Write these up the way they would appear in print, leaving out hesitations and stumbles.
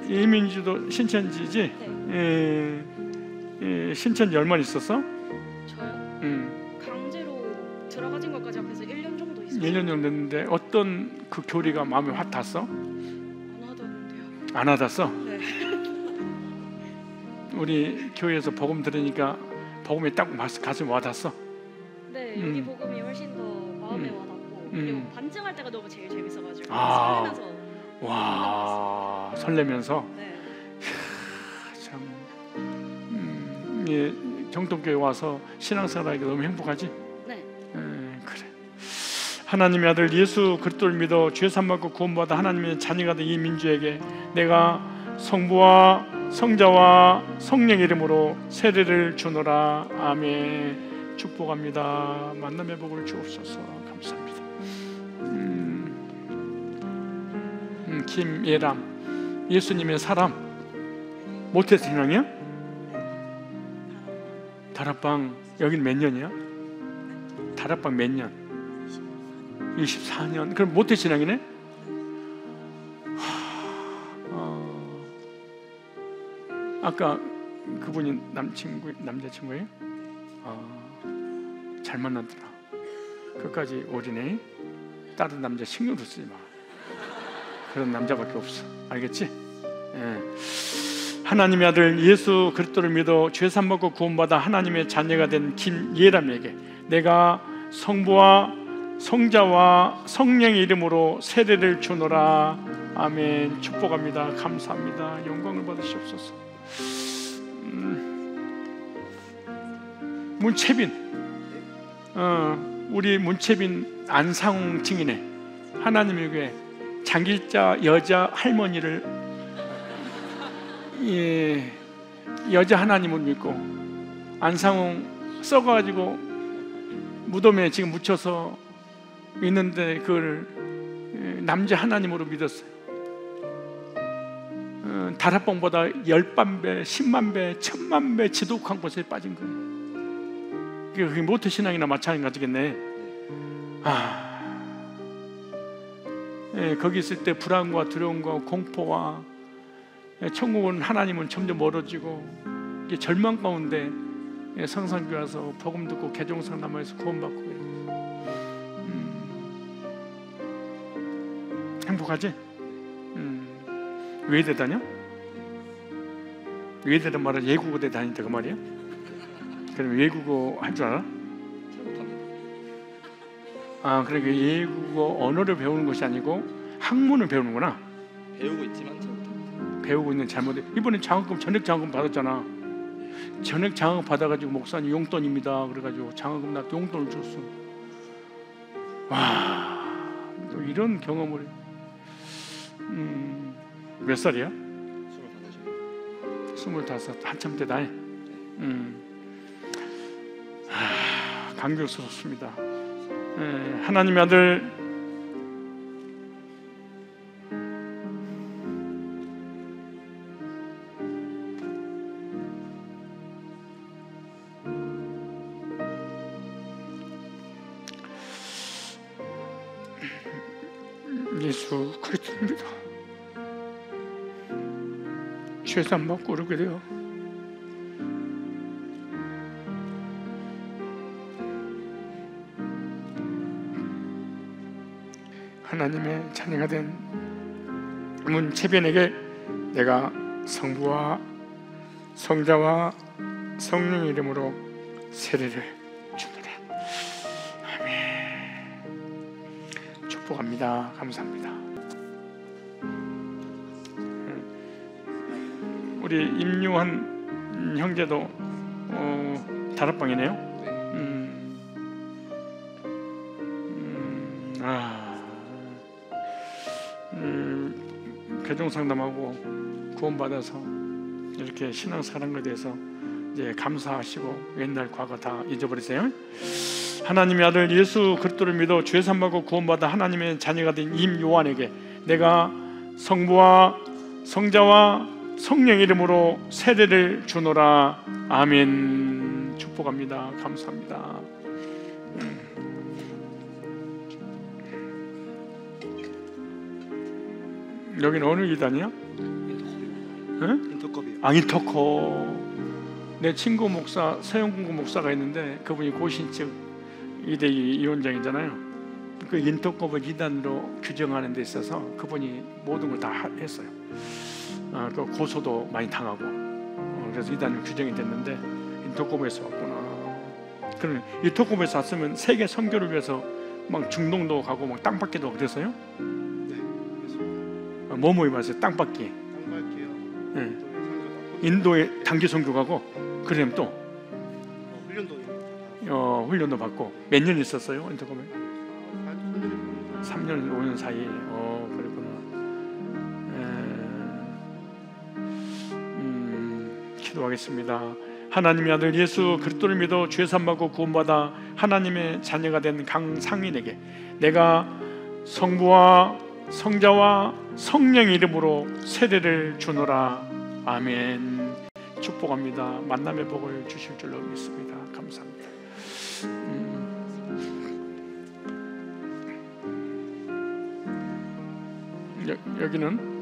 이민주도 신천지지? 네. 신천지 얼마나 있었어? 저요? 강제로 들어가진 것까지 합해서 1년 정도 있었어요. 1년 정도 됐는데 어떤 그 교리가 마음에 확 닿았어? 안 하던데요. 안 와닿았어? 네. 우리 교회에서 복음 들으니까 복음이 딱 가슴에 와닿았어? 네, 여기 복음이 훨씬 더 마음에 와닿고 그리고 반증할 때가 너무 제일 재밌어가지고 설레면서 와, 설레면서. 네. 참, 예, 정통교회 와서 신앙생활하기가 너무 행복하지? 네. 그래. 하나님의 아들 예수 그리스도를 믿어 죄 사함 받고 구원받아 하나님의 자녀가 된 이 민주에게 내가 성부와 성자와 성령 이름으로 세례를 주노라. 아멘. 축복합니다. 만남의 복을 주옵소서. 감사합니다. 김예람, 예수님의 사람 모태 신앙이야? 다락방 여긴 몇 년이야? 다락방 몇 년? 24년. 그럼 모태 신앙이네? 아까 그분이 남자친구예요? 잘 만났더라. 끝까지 오리네. 다른 남자 신경도 쓰지 마. 그런 남자밖에 없어. 알겠지? 예. 하나님의 아들 예수 그리스도를 믿어 죄 사함 받고 구원받아 하나님의 자녀가 된 김예람에게 내가 성부와 성자와 성령의 이름으로 세례를 주노라. 아멘. 축복합니다. 감사합니다. 영광을 받으시옵소서. 문채빈, 우리 문채빈 안상웅 증인의 하나님의 교회 장길자 여자 할머니를 여자 하나님을 믿고 안상웅 썩어가지고 무덤에 지금 묻혀서 있는데 그걸 남자 하나님으로 믿었어요. 다락방보다 10배, 10만 배, 1000만 배 지독한 곳에 빠진 거예요. 그게 모태 신앙이나 마찬가지겠네. 거기 있을 때 불안과 두려움과 공포와 천국은 하나님은 점점 멀어지고 이게 절망 가운데 성산교회 와서 복음 듣고 개종성 남아서 구원받고 행복하지? 외대 다녀? 외대란 말은 예국어대 다닌다 그 말이야? 그럼 외국어 할 줄 알아? 그러니까 외국어 언어를 배우는 것이 아니고 학문을 배우는구나. 배우고 있지만 잘 못합니다. 배우고 있는 잘못에 이번에 장학금 전액 장학금 받았잖아. 전액 장학금 받아가지고 목사님 용돈입니다. 그래가지고 장학금 나 용돈을 줬어. 와, 또 이런 경험을 몇 살이야? 25 한참 때다. 감격스럽습니다. 하나님의 아들 예수 그리스도입니다. 죄 사함 받고 오르게 되어 하나님의 자녀가 된 문채변에게 내가 성부와 성자와 성령 이름으로 세례를 주노라. 아멘. 축복합니다. 감사합니다. 우리 임유한 형제도 다락방이네요. 개종 상담하고 구원받아서 이렇게 신앙생활한 것에 대해서 이제 감사하시고 옛날 과거 다 잊어버리세요. 하나님의 아들 예수 그리스도를 믿어 죄 사함 받고 구원받아 하나님의 자녀가 된 임요한에게 내가 성부와 성자와 성령 이름으로 세례를 주노라. 아멘. 축복합니다. 감사합니다. 여기는 어느 이단이야? 응? 인터컵이요. 아, 인터컵. 내 친구 목사, 서영군구 목사가 있는데 그분이 고신측 2대2 위원장이잖아요. 그 인터컵을 이단으로 규정하는 데 있어서 그분이 모든 걸 다 했어요. 그 고소도 많이 당하고, 그래서 이단으로 규정이 됐는데 인터컵에서 왔구나. 그럼 인터컵에서 왔으면 세계 선교를 위해서 막 중동도 가고 막 땅밟기도 그랬어요? 네, 그렇습니다. 뭐 모임하세요? 땅밟기. 땅밟기요. 네. 인도에 단기 선교 가고, 그다음 또 훈련도 받고. 몇 년 있었어요? 인터컵에? 3년, 5년 사이. 그랬구나. 기도하겠습니다. 하나님의 아들 예수 그리스도를 믿어 죄 사함받고 구원받아 하나님의 자녀가 된 강상인에게 내가 성부와 성자와 성령의 이름으로 세례를 주노라. 아멘. 축복합니다. 만남의 복을 주실 줄로 믿습니다. 감사합니다. 여기는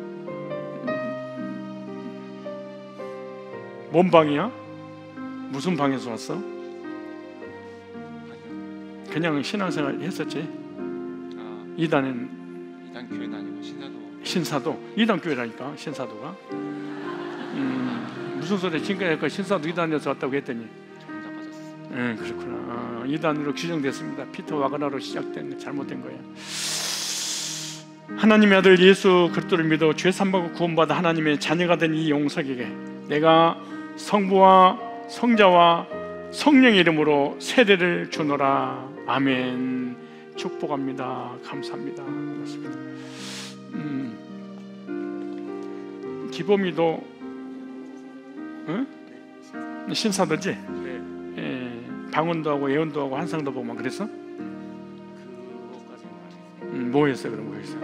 뭔 방이야? 무슨 방에서 왔어? 그냥 신앙생활 했었지? 이단 교회는 아니고 신사도. 이단 교회라니까. 신사도가. 무슨 소리? 지금까지 신사도 이단에서 왔다고 했더니. 네, 그렇구나. 이단으로 규정됐습니다. 피터 와그나로 시작된 잘못된 거예요. 하나님의 아들 예수 그리스도를 믿어 죄 사함받고 구원받아 하나님의 자녀가 된 이 용석에게 내가 성부와 성자와 성령의 이름으로 세례를 주노라. 아멘. 축복합니다. 감사합니다. 고맙습니다. 기범이도 응? 신사도지? 네. 방언도 하고 예언도 하고 환상도 보고 막 그랬어? 그거까지는 뭐 했어? 그럼 뭐 했어?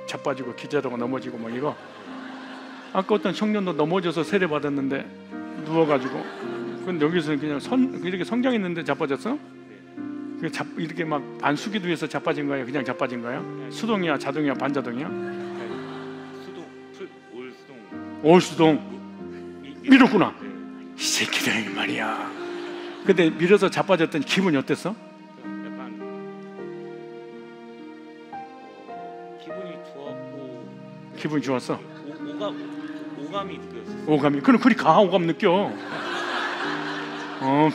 자빠지고 기절하고 넘어지고 막 이거? 아까 어떤 청년도 넘어져서 세례 받았는데 누워가지고. 근데 여기서는 그냥 이렇게 성장했는데 자빠졌어? 이렇게 막 안 숙이기 위해서 자빠진 거야? 그냥 자빠진 거야? 수동이야, 자동이야, 반자동이야? 올수동. 밀었구나. 이 새끼들 말이야. 근데 밀어서 자빠졌더니 기분이 어땠어? 약간 기분이 좋았고. 기분이 좋았어? 오감이 느껴졌어. 오감이. 그럼 그리 가. 오감 느껴.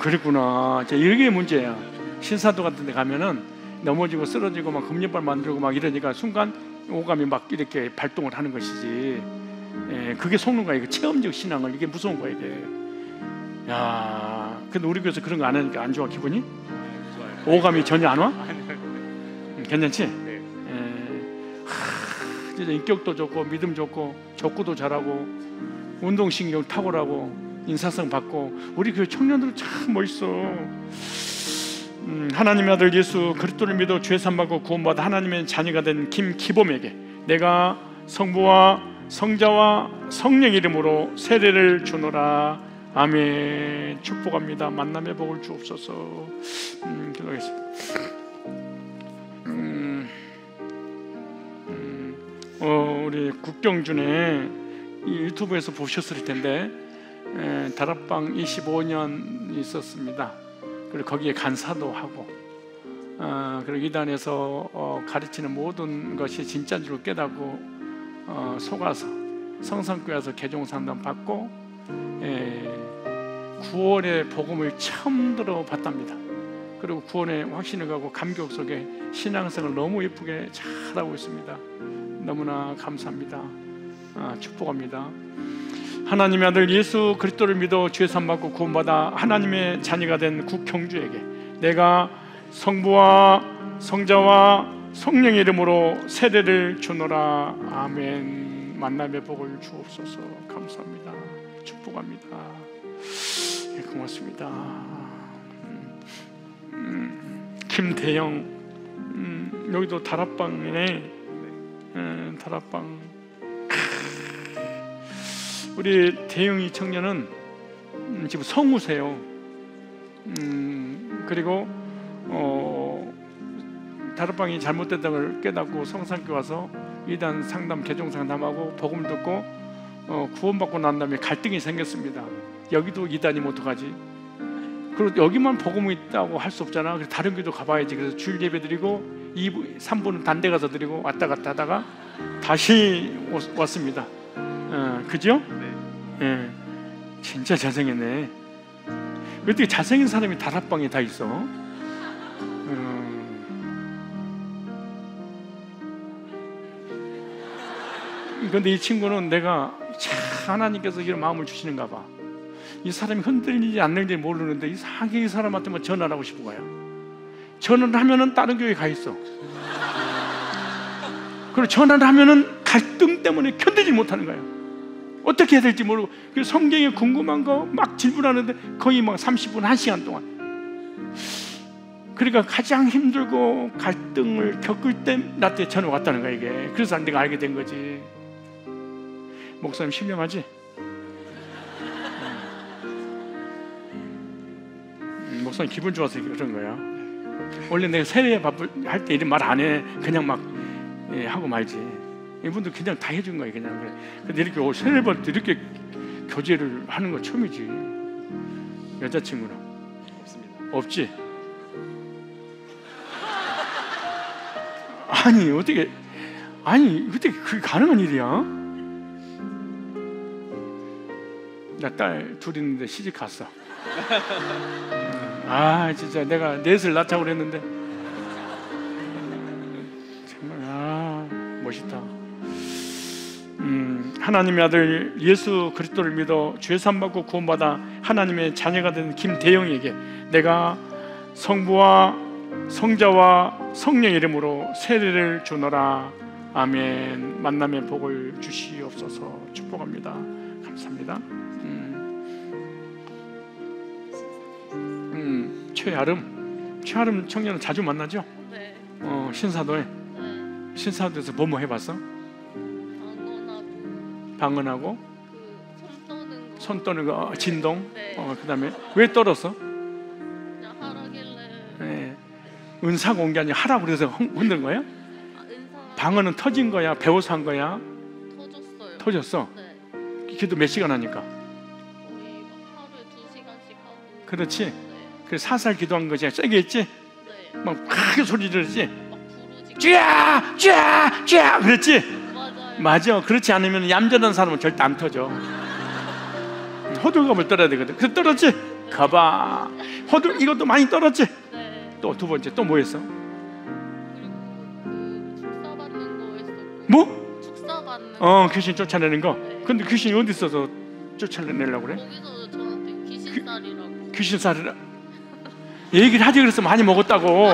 그랬구나. 이게 문제야. 신사도 같은 데 가면은 넘어지고 쓰러지고 막 금리발 만들고 막 이러니까 순간 오감이 막 이렇게 발동을 하는 것이지. 그게 속는 거야. 이거 체험적 신앙을. 이게 무서운 거야 이게. 야, 근데 우리 교회에서 그런 거 안 하니까 안 좋아 기분이? 좋아요. 오감이 전혀 안 와? 괜찮지? 네. 진짜 인격도 좋고 믿음 좋고 족구도 잘하고 운동신경 탁월하고 인사성 받고 우리 교회 청년들 참 멋있어. 하나님의 아들 예수 그리스도를 믿어 죄 사함받고 구원받아 하나님의 자녀가 된 김기범에게 내가 성부와 성자와 성령 이름으로 세례를 주노라. 아멘. 축복합니다. 만남의 복을 주옵소서. 기도하겠습니다. 우리 국경준의 이 유튜브에서 보셨을 텐데 다락방 25년 있었습니다. 그리고 거기에 간사도 하고 그리고 이단에서 가르치는 모든 것이 진짜인 줄 깨닫고 속아서 성산교회 와서 개종상담 받고 9월에 복음을 처음 들어봤답니다. 그리고 9월에 확신을 가고 감격 속에 신앙생활을 너무 예쁘게 잘하고 있습니다. 너무나 감사합니다. 축복합니다. 하나님의 아들 예수 그리스도를 믿어 죄 사함받고 구원받아 하나님의 자녀가 된 국형주에게 내가 성부와 성자와 성령의 이름으로 세례를 주노라. 아멘. 만남의 복을 주옵소서. 감사합니다. 축복합니다. 고맙습니다. 김대영 여기도 다락방이네. 다락방. 우리 대영이 청년은 지금 성우세요. 그리고 다락방이 잘못됐다는 걸 깨닫고 성산교회 와서 이단 상담, 개종 상담하고 복음 듣고 구원받고 난 다음에 갈등이 생겼습니다. 여기도 이단이면 어떡하지? 그리고 여기만 복음이 있다고 할 수 없잖아. 그래서 다른 교도 가봐야지. 그래서 주일 예배 드리고 2부, 3부는 딴 데 가서 드리고 왔다 갔다 하다가 다시 왔습니다. 그죠? 네. 진짜 잘생겼네. 어떻게 잘생긴 사람이 다락방에 다 있어? 그런데 이 친구는 내가 하나님께서 이런 마음을 주시는가 봐. 이 사람이 흔들리지 않는지 모르는데 이상하게 이 사람한테만 전화를 하고 싶은 거야. 전화를 하면은 다른 교회에 가 있어. 그리고 전화를 하면은 갈등 때문에 견디지 못하는 거야. 어떻게 해야 될지 모르고 성경에 궁금한 거 막 질문하는데 거의 막 30분, 1시간 동안. 그러니까 가장 힘들고 갈등을 겪을 때 나한테 전화가 왔다는 거야 이게. 그래서 내가 알게 된 거지. 목사님 신령하지? 목사님 기분 좋아서 그런 거야. 원래 내가 세례 할 때 이런 말 안 해. 그냥 막 하고 말지. 이분들 그냥 다 해준 거예요 그냥. 근데 이렇게 세례 받을 때 이렇게 교제를 하는 거 처음이지. 여자친구는? 없습니다. 없지? 아니 어떻게 그게 가능한 일이야? 나 딸 둘 있는데 시집 갔어. 아 진짜 내가 넷을 낳자고 그랬는데 정말 멋있다. 하나님의 아들 예수 그리스도를 믿어 죄산 받고 구원받아 하나님의 자녀가 된 김대영에게 내가 성부와 성자와 성령 이름으로 세례를 주노라. 아멘. 만남의 복을 주시옵소서. 축복합니다. 감사합니다. 최아름 청년은 자주 만나죠? 네. 신사도에. 네. 신사도에서 뭐뭐 해봤어? 방언하고 그 손 떠는 거 진동. 네. 그다음에 왜 떨었어? 그냥 하라길래. 네. 은사가 온 게 아니라 하라고 그래서 흔든 거야? 은사. 방언은 터진 거야? 배워서 한 거야? 터졌어요. 터졌어? 네. 기도 몇 시간 하니까? 거의 막 하루에 2시간씩 하고. 그렇지? 네. 그래서 사살 기도한 거지. 세게 했지? 네. 막 크게 소리 지르지? 막 부르지. 쥐야 그랬지? 맞아요. 맞아. 그렇지 않으면 얌전한 사람은 절대 안 터져. 호들갑을 떨어야 되거든. 그래서 떨었지? 가봐. 이것도 많이 떨었지? 네. 또 두 번째 또 뭐 했어? 그리고 그 축사 받는 거 했었고. 뭐? 축사 받는 거. 귀신 쫓아내는 거. 네. 근데 귀신이 어디 있어서 쫓아내려고 그래? 거기서 저한테 귀신살이라고. 귀신살이라 얘기를 하지 그래서 많이 먹었다고.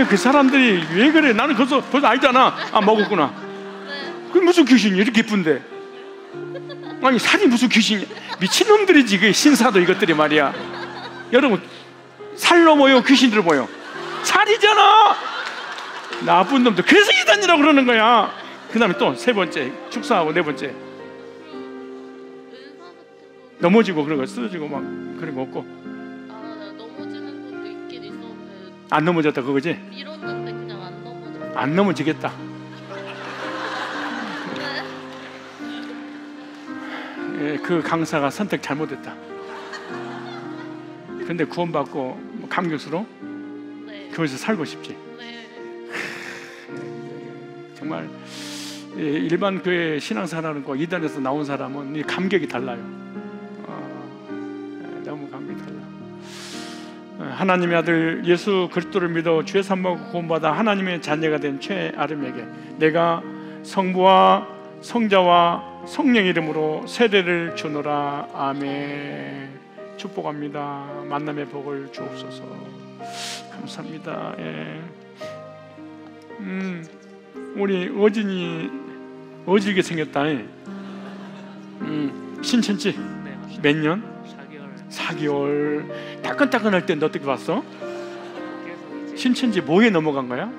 그 사람들이 왜 그래? 나는 벌써 알잖아. 먹었구나. 네. 그 무슨 귀신이 이렇게 예쁜데? 아니 살이 무슨 귀신이야? 미친놈들이지 그 신사도 이것들이 말이야. 여러분 살로 모여 귀신으로 모여. 살이잖아. 나쁜 놈들. 그래서 이단이라고 그러는 거야. 그 다음에 또 세 번째 축사하고 네 번째 은사 같은 거. 넘어지고 그런 거 쓰러지고 막 그런 거 없고. 넘어지는 것도 있긴 있었는데. 안 넘어졌다 그거지? 밀었는데 그냥 안 넘어졌어요. 안 넘어지겠다. 그 강사가 선택 잘못했다. 근데 구원받고 감격스러워? 네. 교회에서 살고 싶지. 네. 정말 일반 교회 신앙생활하는 이단에서 나온 사람은 감격이 달라요. 너무 감격이 달라. 하나님의 아들 예수 그리스도를 믿어 죄 사함받고 구원받아 하나님의 자녀가 된 최아름에게 내가 성부와 성자와 성령 이름으로 세례를 주노라. 아멘. 축복합니다. 만남의 복을 주옵소서. 감사합니다. 우리 어진이 어질게 생겼다. 신천지 네, 몇 년? 4개월. 4개월. 따끈따끈할 때 너 어떻게 봤어? 계속 이제 신천지 뭐에 넘어간 거야?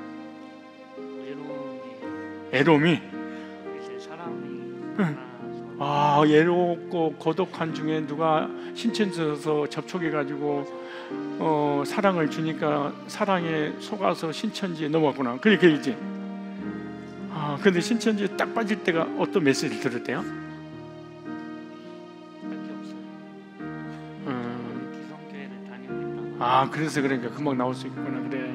애로움이. 이제 사람이 예롭고 고독한 중에 누가 신천지에서 접촉해가지고 사랑을 주니까 사랑에 속아서 신천지에 넘어갔구나. 그렇게 얘기지. 근데 신천지에 딱 빠질 때가 어떤 메시지를 들을 때요? 딱히 없어요. 기성교회를 다니고 있다가. 그래서 그러니까 금방 나올 수 있구나. 그래.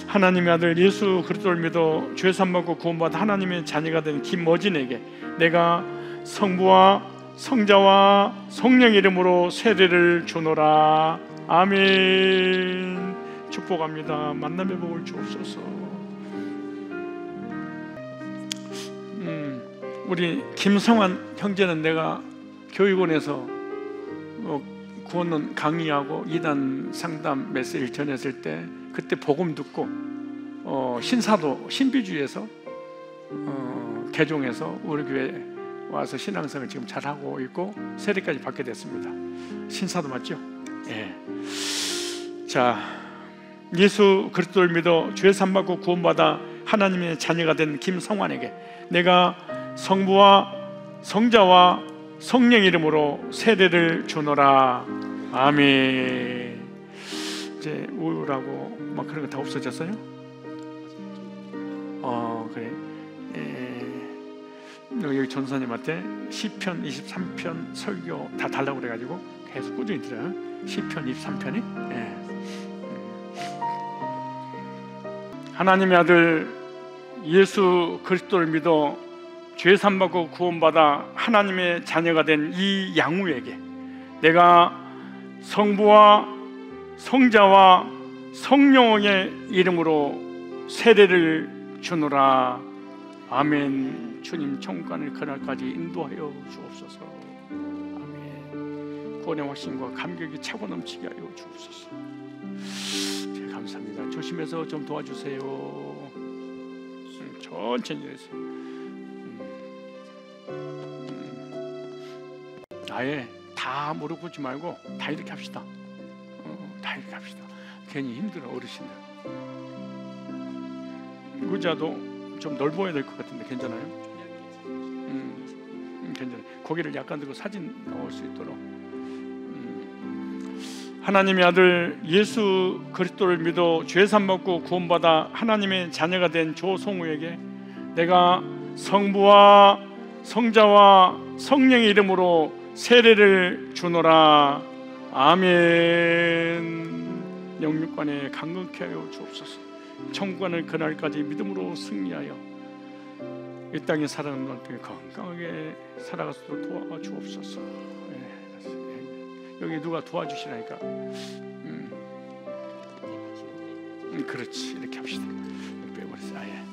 하나님의 아들 예수 그리스도를 믿어 죄 사함받고 구원받아 하나님의 자녀가 된 김어진에게 내가 성부와 성자와 성령 이름으로 세례를 주노라. 아멘. 축복합니다. 만남의 복을 주옵소서. 우리 김성환 형제는 내가 교육원에서 구원론 강의하고 이단 상담 메시지를 전했을 때 그때 복음 듣고 신사도 신비주의에서 개종해서 우리 교회 와서 신앙생활을 지금 잘하고 있고 세례까지 받게 됐습니다. 신사도 맞죠? 예. 자, 예수 그리스도를 믿어 죄 사함받고 구원받아 하나님의 자녀가 된 김성환에게 내가 성부와 성자와 성령 이름으로 세례를 주노라. 아멘. 이제 우울하고 막 그런 거 다 없어졌어요? 그래. 여기 전사님한테 시편 23편 설교 다 달라고 그래가지고 계속 꾸준히 들어요. 시편 23편이. 하나님의 아들 예수 그리스도를 믿어 죄 사함받고 구원받아 하나님의 자녀가 된 이 양우에게 내가 성부와 성자와 성령의 이름으로 세례를 주노라. 아멘. 주님 천국간을 그날까지 인도하여 주옵소서. 아멘. 구원의 확신과 감격이 차고 넘치게 하여 주옵소서. 감사합니다. 조심해서 좀 도와주세요. 천천히 해서. 아예 다 무릎 꿇지 말고 다 이렇게 합시다. 다 이렇게 합시다. 괜히 힘들어 어르신들. 의자도 좀 넓어야 될 것 같은데 괜찮아요? 괜찮아요. 고개를 약간 들고 사진 나올 수 있도록. 하나님의 아들 예수 그리스도를 믿어 죄 사함받고 구원받아 하나님의 자녀가 된 조성우에게 내가 성부와 성자와 성령의 이름으로 세례를 주노라. 아멘. 영육간에 강건케 하여 주옵소서. 천국간을 그날까지 믿음으로 승리하여 이 땅에 살아가는 동안 건강하게 살아가도록 도와주옵소서. 여기 누가 도와주시라니까. 그렇지. 이렇게 합시다. 빼버렸어. 아예.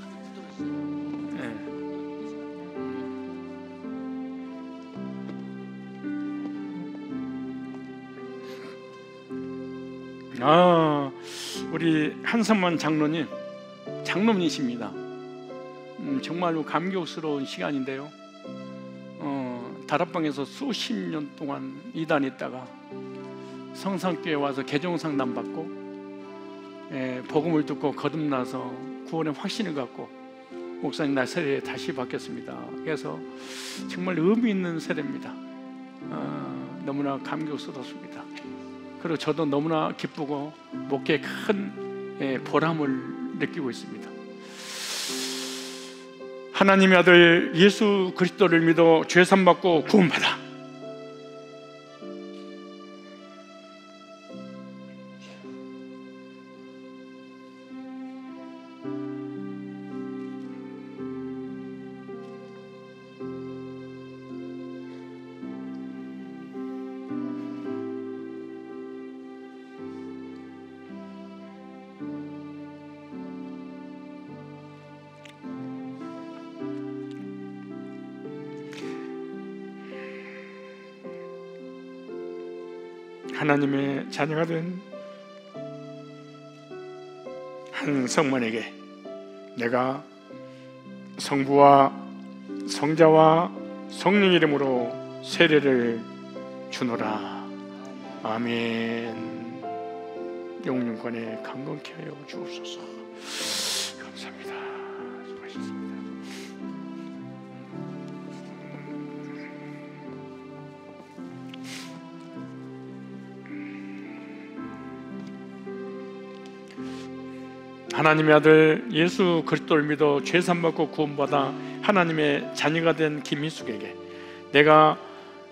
우리 한성만 장로님이십니다. 정말로 감격스러운 시간인데요. 다락방에서 수십 년 동안 이단했다가 성산교회 와서 개종 상담 받고 복음을 듣고 거듭나서 구원의 확신을 갖고 목사님 날 세례에 다시 받겠습니다. 그래서 정말 의미 있는 세례입니다. 너무나 감격스럽습니다. 그리고 저도 너무나 기쁘고 목회에 큰 보람을 느끼고 있습니다. 하나님의 아들 예수 그리스도를 믿어 죄 사함받고 구원받아 하나님의 자녀가 된 한성만에게 내가 성부와 성자와 성령 이름으로 세례를 주노라. 아멘. 영육간에 강건케 하여 주옵소서. 감사합니다. 수고하셨습니다. 하나님의 아들 예수 그리스도를 믿어 죄 사함받고 구원받아 하나님의 자녀가 된 김희숙에게 내가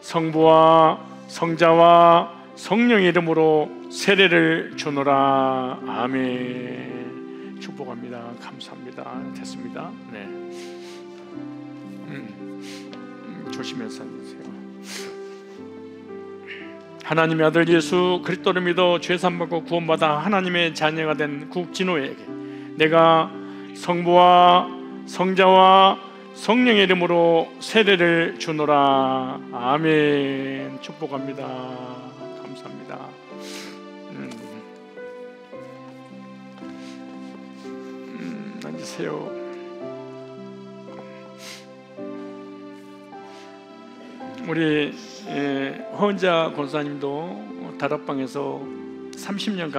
성부와 성자와 성령의 이름으로 세례를 주노라. 아멘. 축복합니다. 감사합니다. 됐습니다. 네. 조심해서 앉으세요. 하나님의 아들 예수 그리스도를 믿어 죄 사함받고 구원받아 하나님의 자녀가 된 국진호에게 내가 성부와 성자와 성령의 이름으로 세례를 주노라. 아멘. 축복합니다. 감사합니다. 앉으세요. 우리 허은자 권사님도 다락방에서 30년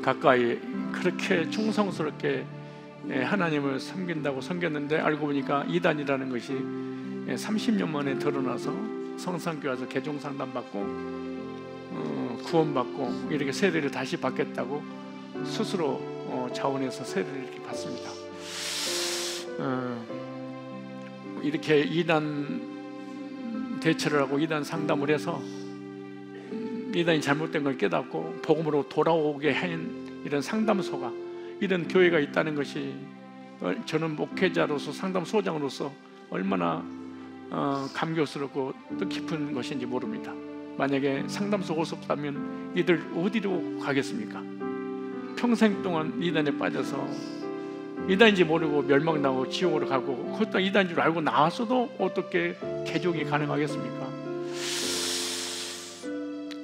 가까이 그렇게 충성스럽게 하나님을 섬겼는데 알고 보니까 이단이라는 것이 30년 만에 드러나서 성산교회 와서 개종 상담받고 구원받고 이렇게 세례를 다시 받겠다고 스스로 자원해서 세례를 이렇게 받습니다. 이렇게 이단 대처를 하고 이단 상담을 해서 이단이 잘못된 걸 깨닫고 복음으로 돌아오게 한 이런 상담소가, 이런 교회가 있다는 것이 저는 목회자로서 상담소장으로서 얼마나 감격스럽고 뜻깊은 것인지 모릅니다. 만약에 상담소가 없었다면 이들 어디로 가겠습니까? 평생 동안 이단에 빠져서 이단인지 모르고 멸망당하고 지옥으로 가고, 그것도 이단인 줄 알고 나왔어도 어떻게 개종이 가능하겠습니까?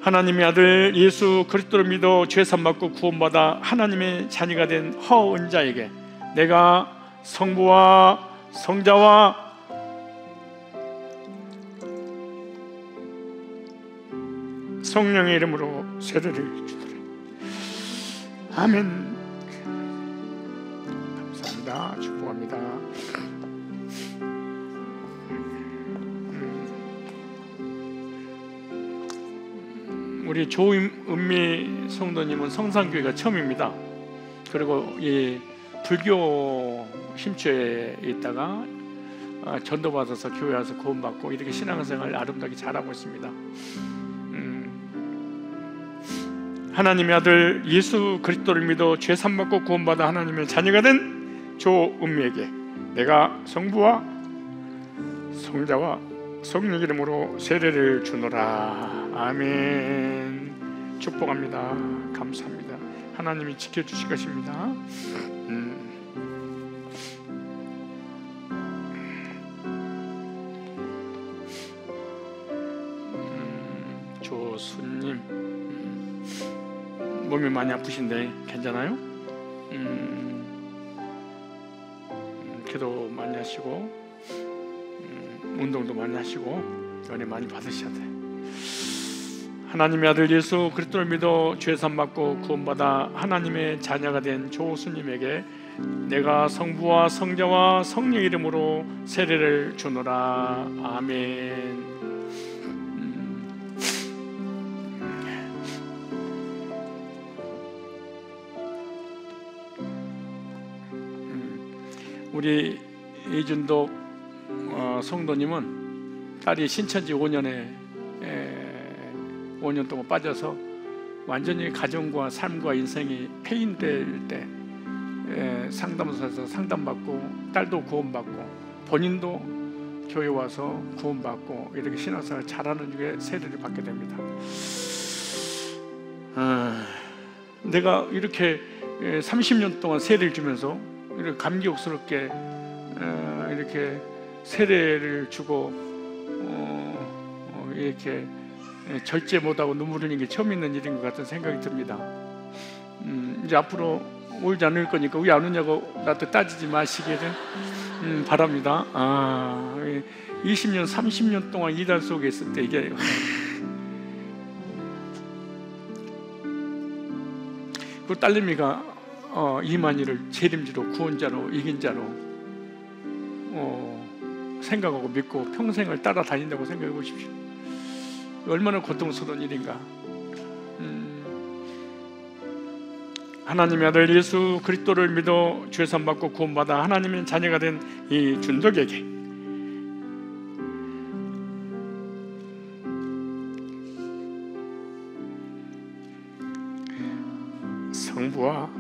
하나님의 아들 예수 그리스도를 믿어 죄 사함받고 구원받아 하나님의 자녀가 된 허은자에게 내가 성부와 성자와 성령의 이름으로 세례를 주노라. 아멘. 감사합니다. 축복합니다. 우리 조은미 성도님은 성산교회가 처음입니다. 그리고 이 불교 심취에 있다가 전도받아서 교회 와서 구원받고 이렇게 신앙생활 아름답게 잘하고 있습니다. 하나님의 아들 예수 그리스도를 믿어 죄 사함받고 구원받아 하나님의 자녀가 된 조은미에게 내가 성부와 성자와 성령 이름으로 세례를 주노라. 아멘. 축복합니다. 감사합니다. 하나님이 지켜주실 것입니다. 조수님 몸이 많이 아프신데 괜찮아요? 기도 많이 하시고 운동도 많이 하시고 은혜 많이 받으셔야 돼. 하나님의 아들 예수 그리스도를 믿어 죄 사함받고 구원받아 하나님의 자녀가 된 조수님에게 내가 성부와 성자와 성령 이름으로 세례를 주노라. 아멘. 우리 이준덕 성도님은 딸이 신천지 5년 동안 빠져서 완전히 가정과 삶과 인생이 폐인될 때 상담소에서 상담받고 딸도 구원받고 본인도 교회 와서 구원받고 이렇게 신앙생활 잘하는 중에 세례를 받게 됩니다. 내가 이렇게 30년 동안 세례를 주면서 이렇게 감격스럽게 이렇게 세례를 주고 이렇게 절제 못하고 눈물 흘리는 게 처음 있는 일인 것 같은 생각이 듭니다. 이제 앞으로 울지 않을 거니까 왜 안 우냐고 나한테 따지지 마시기를 바랍니다. 20년 30년 동안 이단 속에 있을 때 이게 그 딸내미가 이만희를 재림지로 구원자로 이긴 자로 생각하고 믿고 평생을 따라다닌다고 생각해 보십시오. 얼마나 고통스러운 일인가. 하나님의 아들 예수 그리스도를 믿어 죄산 받고 구원받아 하나님의 자녀가 된 이 준덕에게 성부와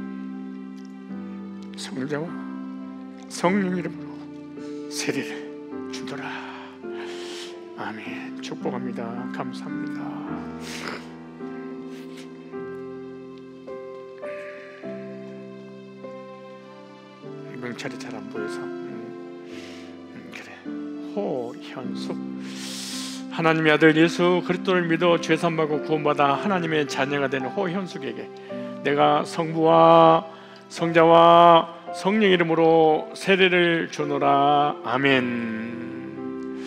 성자와 성령 이름으로 세례를 주더라. 아멘. 축복합니다. 감사합니다. 명찰이 잘 안 보여서 그래. 호현숙. 하나님의 아들 예수 그리스도를 믿어 죄산 받고 구원받아 하나님의 자녀가 된 호현숙에게 내가 성부와 성자와 성령 이름으로 세례를 주노라. 아멘.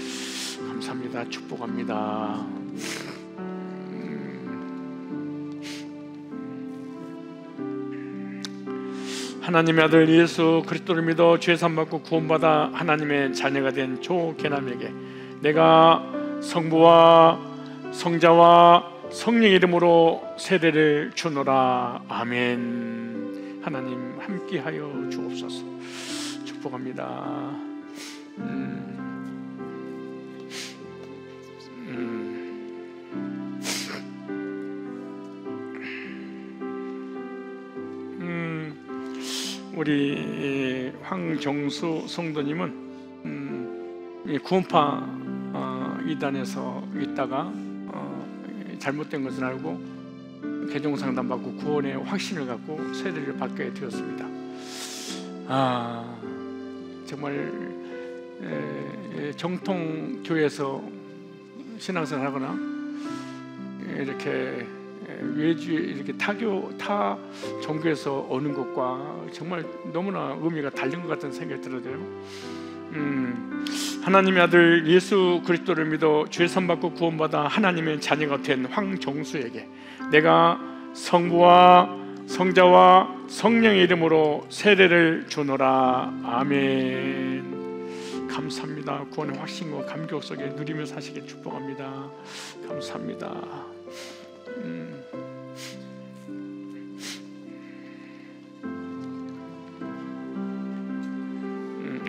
감사합니다. 축복합니다. 하나님의 아들 예수 그리스도를 믿어 죄산 받고 구원받아 하나님의 자녀가 된 조계남에게 내가 성부와 성자와 성령 이름으로 세례를 주노라. 아멘. 하나님 함께하여 주옵소서. 축복합니다. 우리 황정수 성도님은 구원파 이단에서 있다가 잘못된 것을 알고 개종 상담 받고 구원의 확신을 갖고 세례를 받게 되었습니다. 정말 정통 교회에서 신앙생활 하거나 이렇게 외주에 이렇게 타 종교에서 오는 것과 정말 너무나 의미가 다른 것 같은 생각이 들어요. 하나님의 아들 예수 그리스도를 믿어 죄산 받고 구원받아 하나님의 자녀가 된 황정수에게 내가 성부와 성자와 성령의 이름으로 세례를 주노라. 아멘. 감사합니다. 구원의 확신과 감격 속에 누리며 사시길 축복합니다. 감사합니다.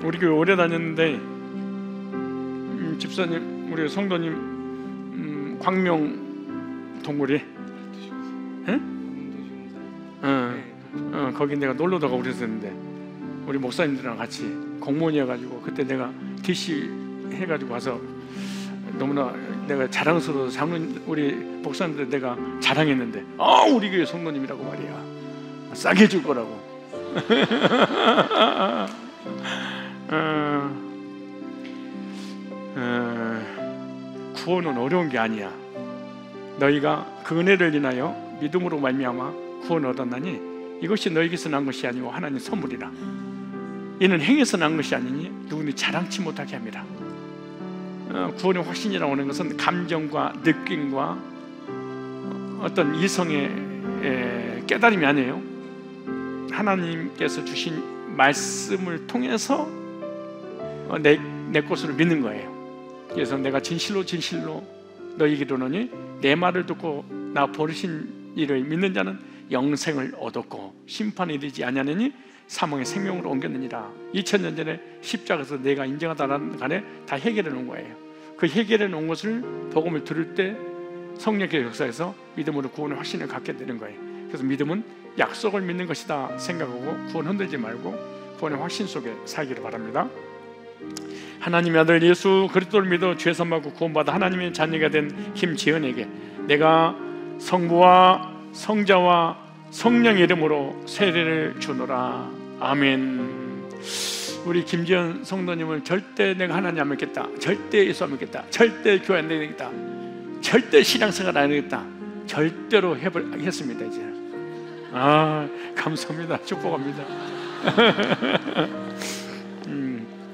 우리 교회 오래 다녔는데 집사님, 우리 성도님 광명 동굴이 거기 내가 놀러다가 그랬었는데 우리 목사님들이랑 같이 공무원이어가지고 그때 내가 DC 해가지고 와서 너무나 내가 자랑스러워서 장로님 우리 목사님들 내가 자랑했는데 우리 교회 성도님이라고 말이야 싸게 줄 거라고. 구원은 어려운 게 아니야. 너희가 그 은혜를 인하여 믿음으로 말미암아 구원을 얻었나니 이것이 너희에게서 난 것이 아니고 하나님 선물이라. 이는 행해서 난 것이 아니니 누구든지 자랑치 못하게 합니다. 구원의 확신이라고 하는 것은 감정과 느낌과 어떤 이성의 깨달음이 아니에요. 하나님께서 주신 말씀을 통해서 내 것으로 믿는 거예요. 그래서 내가 진실로 너희에게 이르노니 내 말을 듣고 나 보내신 이를 믿는 자는 영생을 얻었고 심판이 되지 아니하느니 사망의 생명으로 옮겼느니라. 2000년 전에 십자가에서 내가 인정하다는 간에 다 해결해 놓은 거예요. 그 해결해 놓은 것을 복음을 들을 때 성령의 역사에서 믿음으로 구원의 확신을 갖게 되는 거예요. 그래서 믿음은 약속을 믿는 것이다 생각하고 구원 흔들지 말고 구원의 확신 속에 살기를 바랍니다. 하나님의 아들 예수 그리스도를 믿어 죄산 받고 구원받아 하나님의 자녀가 된 김지은에게 내가 성부와 성자와 성령의 이름으로 세례를 주노라. 아멘. 우리 김지은 성도님을 절대 내가 하나님 안 믿겠다, 절대 예수 안 믿겠다, 절대 교회 안 되겠다, 절대 신앙생활 안 하겠다, 절대로 했습니다. 이제 감사합니다. 축복합니다.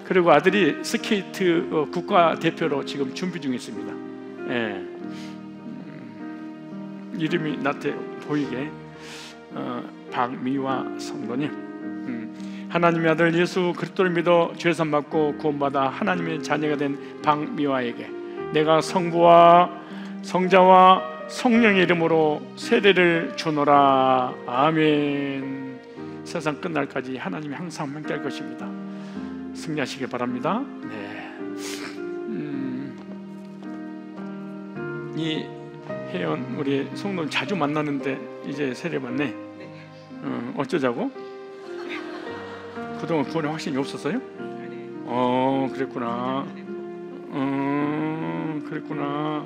그리고 아들이 스케이트 국가대표로 지금 준비 중에 있습니다. 이름이 나한테 보이게 박미화 성도님. 하나님의 아들 예수 그리스도를 믿어 죄산 받고 구원받아 하나님의 자녀가 된 박미화에게 내가 성부와 성자와 성령의 이름으로 세례를 주노라. 아멘. 세상 끝날까지 하나님이 항상 함께 할 것입니다. 승리하시길 바랍니다. 네. 이 혜연 우리 성도 자주 만나는데 이제 세례 받네. 어쩌자고? 그동안 구원의 확신이 없었어요? 그랬구나. 그랬구나.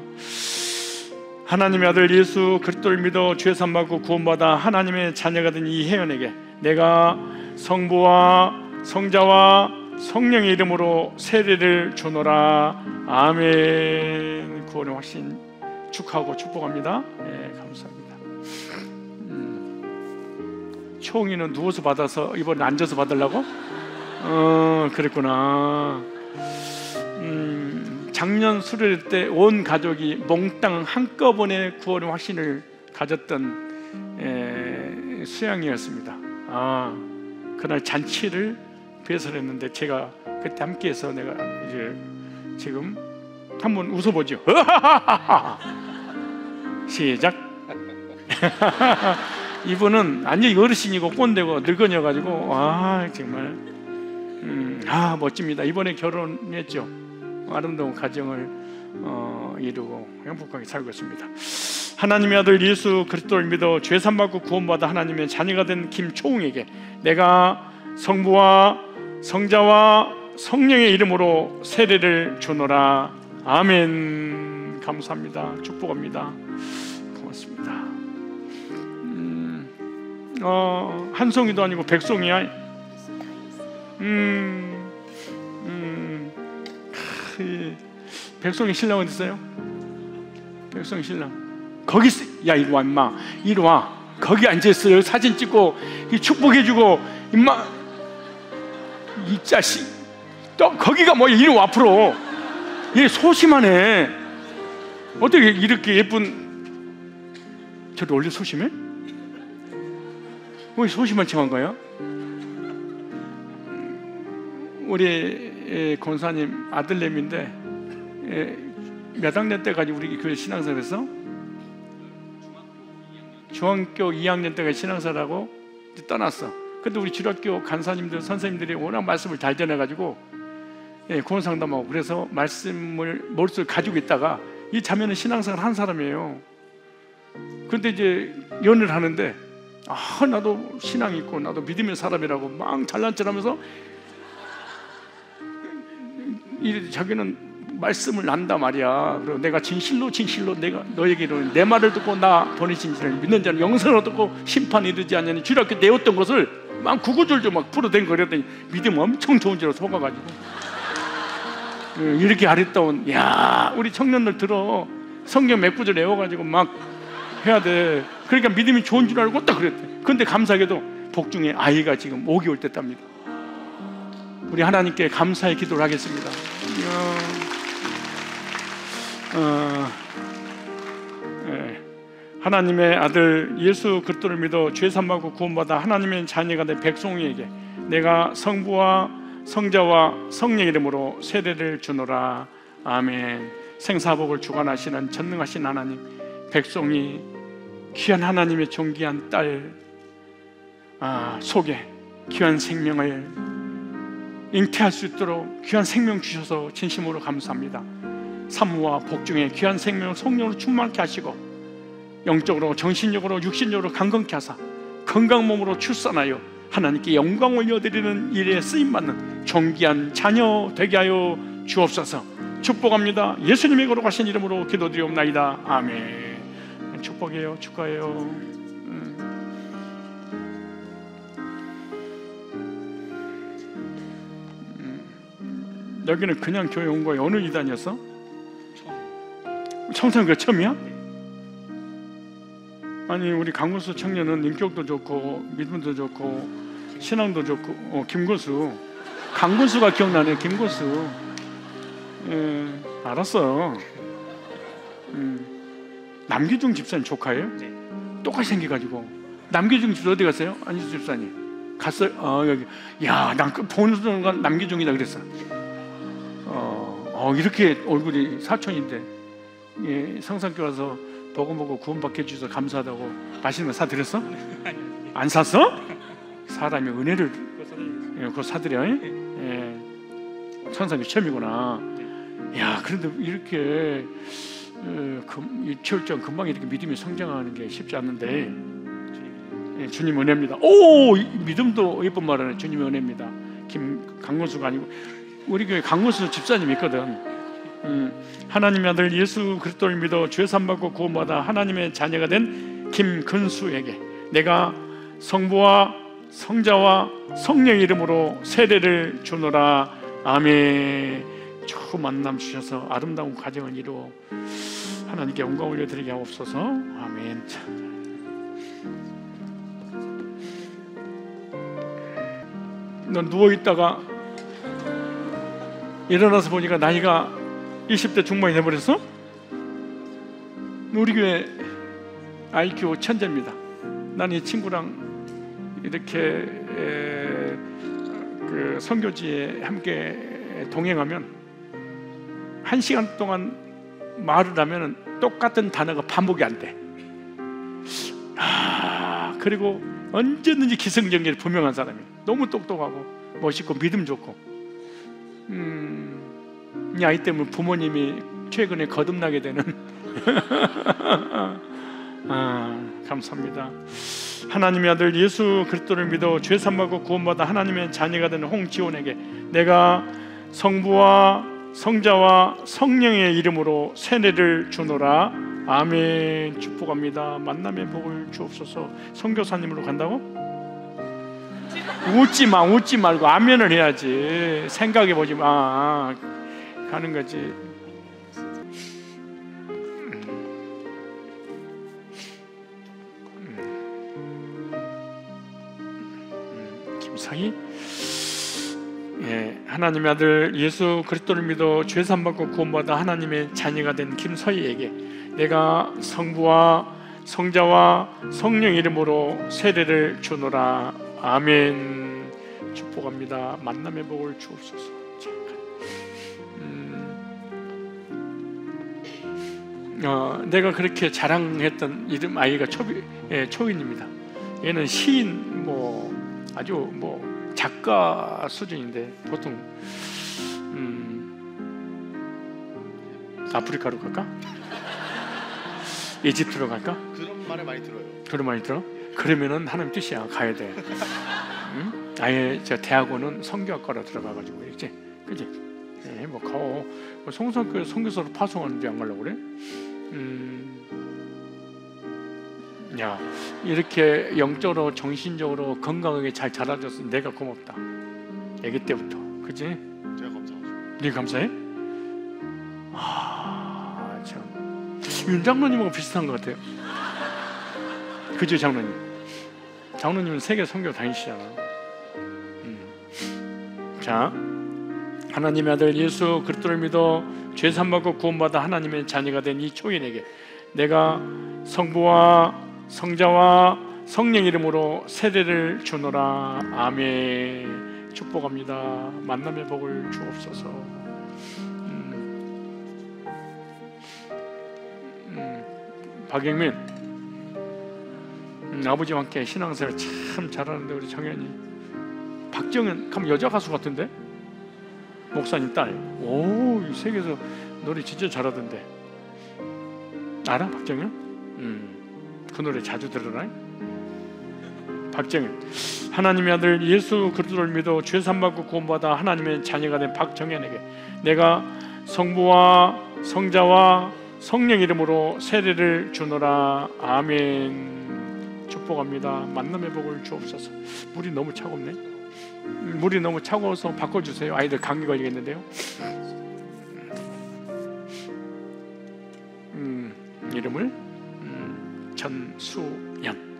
하나님의 아들 예수 그리스도를 믿어 죄 사함 받고 구원받아 하나님의 자녀가 된 이 혜연에게 내가 성부와 성자와 성령의 이름으로 세례를 주노라. 아멘. 구원의 확신 축하하고 축복합니다. 네, 감사합니다. 초홍이는 누워서 받아서 이번에 앉아서 받으려고? 그랬구나. 작년 수련회 때 온 가족이 몽땅 한꺼번에 구원의 확신을 가졌던 수양이었습니다. 그날 잔치를 배설했는데 제가 그때 함께해서 내가 이제 지금 한번 웃어보죠. 시작. 이분은 완전히 어르신이고 꼰대고 늙은여가지고 정말 멋집니다. 이번에 결혼했죠. 아름다운 가정을 이루고 행복하게 살고 있습니다. 하나님의 아들 예수 그리스도를 믿어 죄 사함 받고 구원받아 하나님의 자녀가 된 김초웅에게 내가 성부와 성자와 성령의 이름으로 세례를 주노라. 아멘. 감사합니다. 축복합니다. 고맙습니다. 한송이도 아니고 백송이야. 백송이 신랑 어디 있어요? 백송이 신랑 거기 있어. 야 이리 와 임마. 이리 와. 거기 앉아있어. 여기 사진 찍고 축복해주고 임마. 이 자식 또 거기가 뭐야. 이리 와 앞으로. 얘 소심하네. 어떻게 이렇게 예쁜 저를 원래 소심해? 왜 소심한 척한 거야? 우리 권사님 아들내미인데 몇 학년 때까지 우리 교회 신앙생활했어? 중학교 2학년 때까지 신앙생활하고 떠났어. 근데 우리 중학교 간사님들 선생님들이 워낙 말씀을 잘 전해가지고 구원 상담하고 그래서 말씀을 머릿속에 가지고 있다가 이 자매는 신앙생활 한 사람이에요. 근데 이제 연애를 하는데 나도 신앙이 있고 나도 믿음의 사람이라고 막 잘난 척하면서 자기는 말씀을 난다 말이야. 그리고 내가 진실로 내가 너에게 이르노니 내 말을 듣고 나 보내신 이를 믿는 자는 영생을 얻고 심판이 이르지 않냐니 주일학교 내었던 것을 막 구구절절 막 풀어댄거렸더니 믿음 엄청 좋은 줄로 속아가지고 이렇게 아리따운 우리 청년들 들어 성경 몇 구절 외워가지고 막 해야 돼. 그러니까 믿음이 좋은 줄 알고 딱 그랬대. 근데 감사하게도 복중에 아이가 지금 5개월 됐답니다. 우리 하나님께 감사의 기도를 하겠습니다. 하나님의 아들 예수 그리스도를 믿어 죄 사함 받고 구원받아 하나님의 자녀가 된 백송이에게 내가 성부와 성자와 성령의 이름으로 세례를 주노라. 아멘. 생사복을 주관하시는 전능하신 하나님, 백송이 귀한 하나님의 존귀한 딸 속에 귀한 생명을 잉태할 수 있도록 귀한 생명 주셔서 진심으로 감사합니다. 산모와 복중에 귀한 생명을 성령으로 충만케 하시고 영적으로 정신적으로 육신적으로 강건케 하사 건강 몸으로 출산하여 하나님께 영광 올려드리는 일에 쓰임받는 존귀한 자녀 되게 하여 주옵소서. 축복합니다. 예수님의 거룩하신 이름으로 기도드리옵나이다. 아멘. 축복해요. 축하해요. 여기는 그냥 교회 온 거예요? 어느 이단이었어? 청소년교회 처음이야? 아니 우리 강구수 청년은 인격도 좋고 믿음도 좋고 신앙도 좋고 김구수 강구수가 기억나네. 김구수 알았어요. 남기중 집사님 조카예요? 네. 똑같이 생겨가지고. 남기중 집사 어디 갔어요? 안희수 집사님 갔어요? 여기. 야, 난 보는 순간 남기중이다 그랬어. 이렇게 얼굴이 사촌인데 상상교 와서 복음 보고 구원받게 해주셔서 감사하다고 맛있는 거 사드렸어? 안 샀어? 사람이 은혜를 그거 사드려. 예. 천상이 처음이구나. 야, 그런데 이렇게 이 철저한 금방 이렇게 믿음이 성장하는 게 쉽지 않는데, 예, 주님 은혜입니다. 오, 믿음도 예쁜 말하네. 주님의 은혜입니다. 강건수가 아니고 우리 교회 강건수 집사님 있거든. 하나님의 아들 예수 그리스도를 믿어 죄 사함 받고 구원받아 하나님의 자녀가 된 김근수에게 내가 성부와 성자와 성령의 이름으로 세례를 주노라. 아멘. 저 만남 주셔서 아름다운 가정을 이루어 하나님께 영광 올려드리게 하옵소서. 아멘. 넌 누워있다가 일어나서 보니까 나이가 20대 중반이 돼버렸어? 우리 교회 IQ 천재입니다. 나는 이 친구랑 이렇게 그 선교지에 함께 동행하면 1시간 동안 말을 하면 똑같은 단어가 반복이 안 돼. 그리고 언제든지 기승전결이 분명한 사람이 너무 똑똑하고 멋있고 믿음 좋고. 이 아이 때문에 부모님이 최근에 거듭나게 되는 감사합니다. 하나님의 아들 예수 그리스도를 믿어 죄 사함 받고 구원받아 하나님의 자녀가 되는 홍지원에게 내가 성부와 성자와 성령의 이름으로 세례를 주노라. 아멘. 축복합니다. 만남의 복을 주옵소서. 선교사님으로 간다고? 웃지 말고 아멘을 해야지. 생각해 보지 마. 가는 거지. 김상희? 예, 하나님의 아들 예수 그리스도를 믿어 죄 사함 받고 구원받아 하나님의 자녀가 된 김서희에게 내가 성부와 성자와 성령 이름으로 세례를 주노라. 아멘. 축복합니다. 만남의 복을 주옵소서. 내가 그렇게 자랑했던 이름 아이가 초인입니다. 얘는 시인 아주 작가 수준인데 보통 아프리카로 갈까? 이집트로 갈까? 그런 말을 많이 들어요. 그런 말이 들어? 그러면은 하나님 뜻이야. 가야 돼. 응? 아예 저 대학원은 성교학과로 들어가가지고 있지, 그지? 네, 가오. 성서교회 선교사로 파송하는데 안 가려고 그래? 야, 이렇게 영적으로 정신적으로 건강하게 잘 자라줘서 내가 고맙다. 아기 때부터, 그지? 제가 감사하죠. 네가 감사해? 참 윤 장로님하고 비슷한 것 같아요. 그죠, 장로님? 장로님은 세계 선교 다니시잖아. 자, 하나님의 아들 예수 그리스도를 믿어 죄 사함 받고 구원받아 하나님의 자녀가 된 이 초인에게 내가 성부와 성자와 성령 이름으로 세례를 주노라. 아멘. 축복합니다. 만남의 복을 주옵소서. 박영민, 아버지와 함께 신앙생활 참 잘하는데 우리 정현이. 박정현 가면 여자 가수 같은데? 목사님 딸. 오, 이 세계에서 노래 진짜 잘하던데. 알아, 박정현? 그 노래 자주 들으라. 박정현. 하나님의 아들 예수 그리스도를 믿어 죄 사함 받고 구원받아 하나님의 자녀가 된 박정현에게 내가 성부와 성자와 성령 이름으로 세례를 주노라. 아멘. 축복합니다. 만남의 복을 주옵소서. 물이 너무 차갑네. 물이 너무 차가워서 바꿔주세요. 아이들 감기 걸리겠는데요. 이름을 전수연.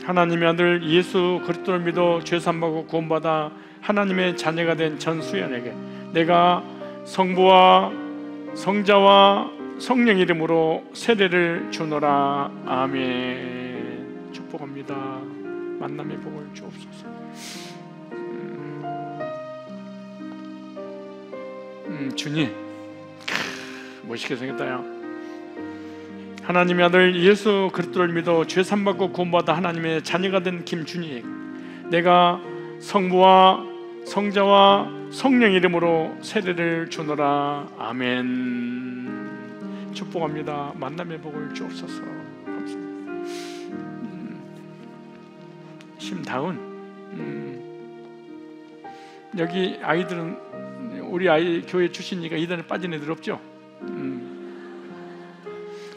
하나님의 아들 예수 그리스도를 믿어 죄 사함 받고 구원받아 하나님의 자녀가 된 전수연에게 내가 성부와 성자와 성령 이름으로 세례를 주노라. 아멘. 축복합니다. 만남의 복을 주옵소서. 주님, 멋있게 생겼다요. 하나님의 아들 예수 그리스도를 믿어 죄 사함받고 구원받아 하나님의 자녀가 된 김준희에게 내가 성부와 성자와 성령 이름으로 세례를 주노라. 아멘. 축복합니다. 만남의 복을 주옵소서. 감사합니다. 심다운 여기 아이들은 우리 아이 교회 출신이니까 이단에 빠진 애들 없죠?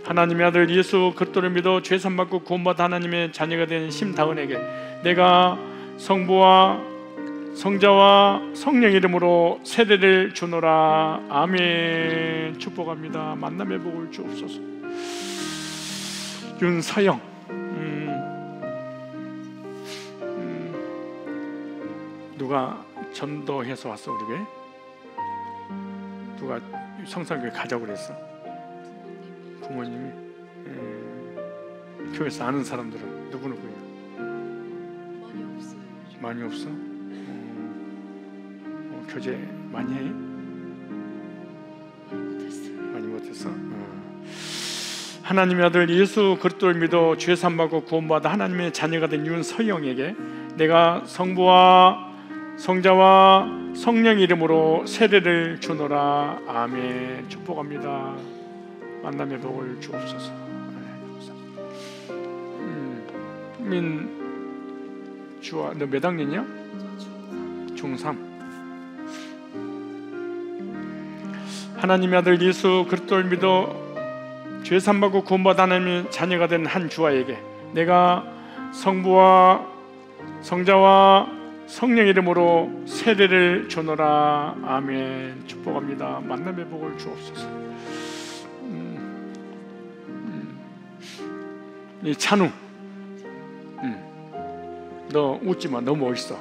하나님의 아들 예수 그리스도를 믿어 죄 사함받고 구원받아 하나님의 자녀가 된 심다은에게 내가 성부와 성자와 성령 이름으로 세례를 주노라. 아멘. 축복합니다. 만남의 복을 주옵소서. 윤서영, 누가 전도해서 왔어 우리 교회? 누가 성산교회 가자고 그랬어? 부모님이. 교회에서 아는 사람들은 누구예요? 많이 없어요. 많이 없어? 교제 많이 해? 많이 못했어? 하나님의 아들 예수 그리스도를 믿어 죄 사함받고 구원받아 하나님의 자녀가 된 윤서영에게 내가 성부와 성자와 성령 이름으로 세례를 주노라. 아멘. 축복합니다. 만남의 복을 주옵소서. 민주아, 너 몇 학년이야? 중3. 하나님의 아들 예수 그리스도를 믿어 죄 사함받고 구원받아 하나님의 자녀가 된 한 주아에게 내가 성부와 성자와 성령 이름으로 세례를 주노라. 아멘. 축복합니다. 만남의 복을 주옵소서. 이 찬우, 너 웃지마. 너무 멋있어.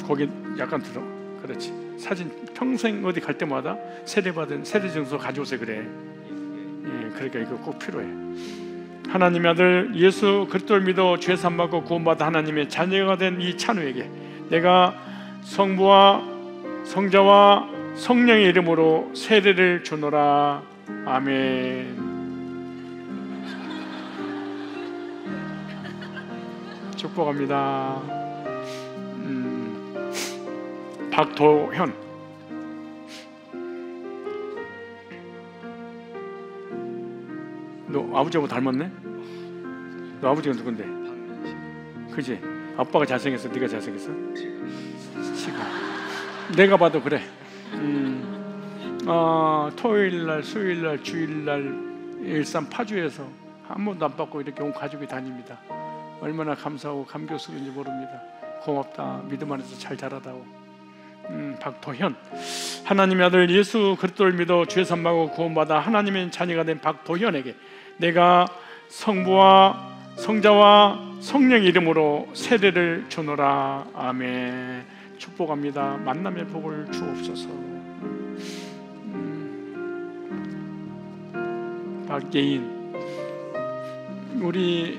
거기 약간 들어. 그렇지. 사진 평생 어디 갈 때마다 세례받은 세례증서 가져오세요. 그래. 그러니까 이거 꼭 필요해. 하나님의 아들 예수 그리스도를 믿어 죄 사함받고 구원받아 하나님의 자녀가 된 이 찬우에게 내가 성부와 성자와 성령의 이름으로 세례를 주노라. 아멘. 축복합니다. 박도현, 너 아버지하고 닮았네? 너 아버지가 누군데? 그지? 아빠가 잘생겼어? 네가 잘생겼어? 지금 내가 봐도 그래. 토요일날, 수요일날, 주일날 일산 파주에서 한 번도 안 받고 이렇게 온 가족이 다닙니다. 얼마나 감사하고 감격스러운지 모릅니다. 고맙다. 믿음 안에서 잘 자라다오. 박도현, 하나님의 아들 예수 그리스도를 믿어 죄 사함받고 구원받아 하나님의 자녀가 된 박도현에게 내가 성부와 성자와 성령 이름으로 세례를 주노라. 아멘. 축복합니다. 만남의 복을 주옵소서. 박예인, 우리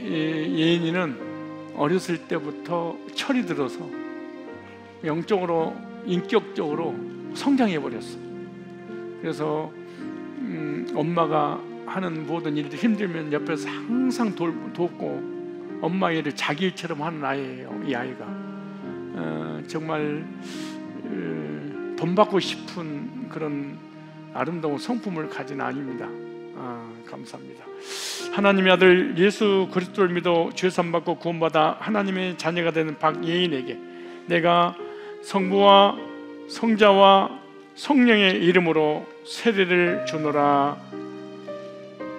예인이는 어렸을 때부터 철이 들어서 영적으로 인격적으로 성장해 버렸어. 그래서 엄마가 하는 모든 일들 힘들면 옆에서 항상 돕고 엄마 일을 자기 일처럼 하는 아이예요. 이 아이가 정말 돈 받고 싶은 그런 아름다운 성품을 가진 아이입니다. 감사합니다. 하나님의 아들 예수 그리스도를 믿어 죄 사함받고 구원받아 하나님의 자녀가 되는 박예인에게 내가 성부와 성자와 성령의 이름으로 세례를 주노라.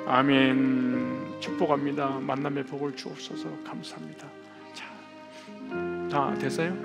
아멘. 축복합니다. 만남의 복을 주옵소서. 감사합니다. 자, 다 됐어요?